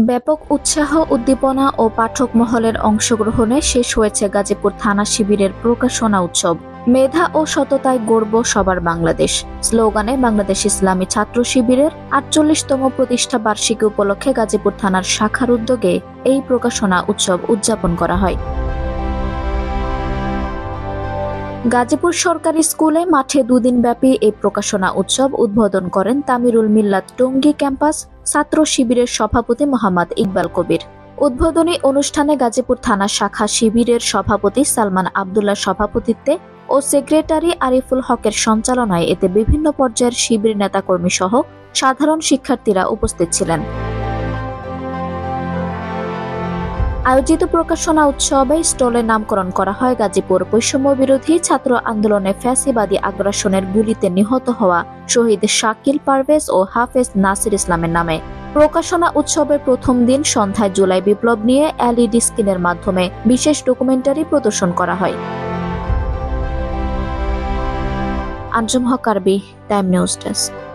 ব্যাপক উৎসাহ, উদ্দীপনা ও পাঠক মহলের অংশগ্রহণে শেষ হয়েছে গাজীপুর থানা শিবিরের প্রকাশনা উৎসব। মেধা ও সততায় গর্ব সবার বাংলাদেশ স্লোগানে বাংলাদেশ ইসলামী ছাত্র শিবিরের ৪৮তম প্রতিষ্ঠা বার্ষিকী উপলক্ষে গাজীপুর থানার শাখার উদ্যোগে এই প্রকাশনা উৎসব উদযাপন করা হয়। গাজীপুর সরকারি স্কুলে মাঠে দুদিনব্যাপী এই প্রকাশনা উৎসব উদ্বোধন করেন তামিরুল মিল্লাত টঙ্গী ক্যাম্পাস ছাত্র শিবিরের সভাপতি মোহাম্মদ ইকবাল কবির। উদ্বোধনী অনুষ্ঠানে গাজীপুর থানা শাখা শিবিরের সভাপতি সালমান আবদুল্লাহর সভাপতিত্বে ও সেক্রেটারি আরিফুল হকের সঞ্চালনায় এতে বিভিন্ন পর্যায়ের শিবির নেতাকর্মী সহ সাধারণ শিক্ষার্থীরা উপস্থিত ছিলেন। আয়োজিত প্রকাশনা উৎসবে স্টলের নামকরণ করা হয় গাজীপুর বৈষম্য বিরোধী ছাত্র আন্দোলনে ফ্যাসিবাদী আগ্রাসনের গুলিতে নিহত হওয়া শহীদ শাকিল পারভেজ ও হাফেজ নাসির ইসলামের নামে। প্রকাশনা উৎসবের প্রথম দিন সন্ধ্যায় জুলাই বিপ্লব নিয়ে এলইডি স্ক্রিনের মাধ্যমে বিশেষ ডকুমেন্টারি প্রদর্শন করা হয়। আঞ্জুম হক আরবি, টাইম নিউজ ডেস্ক।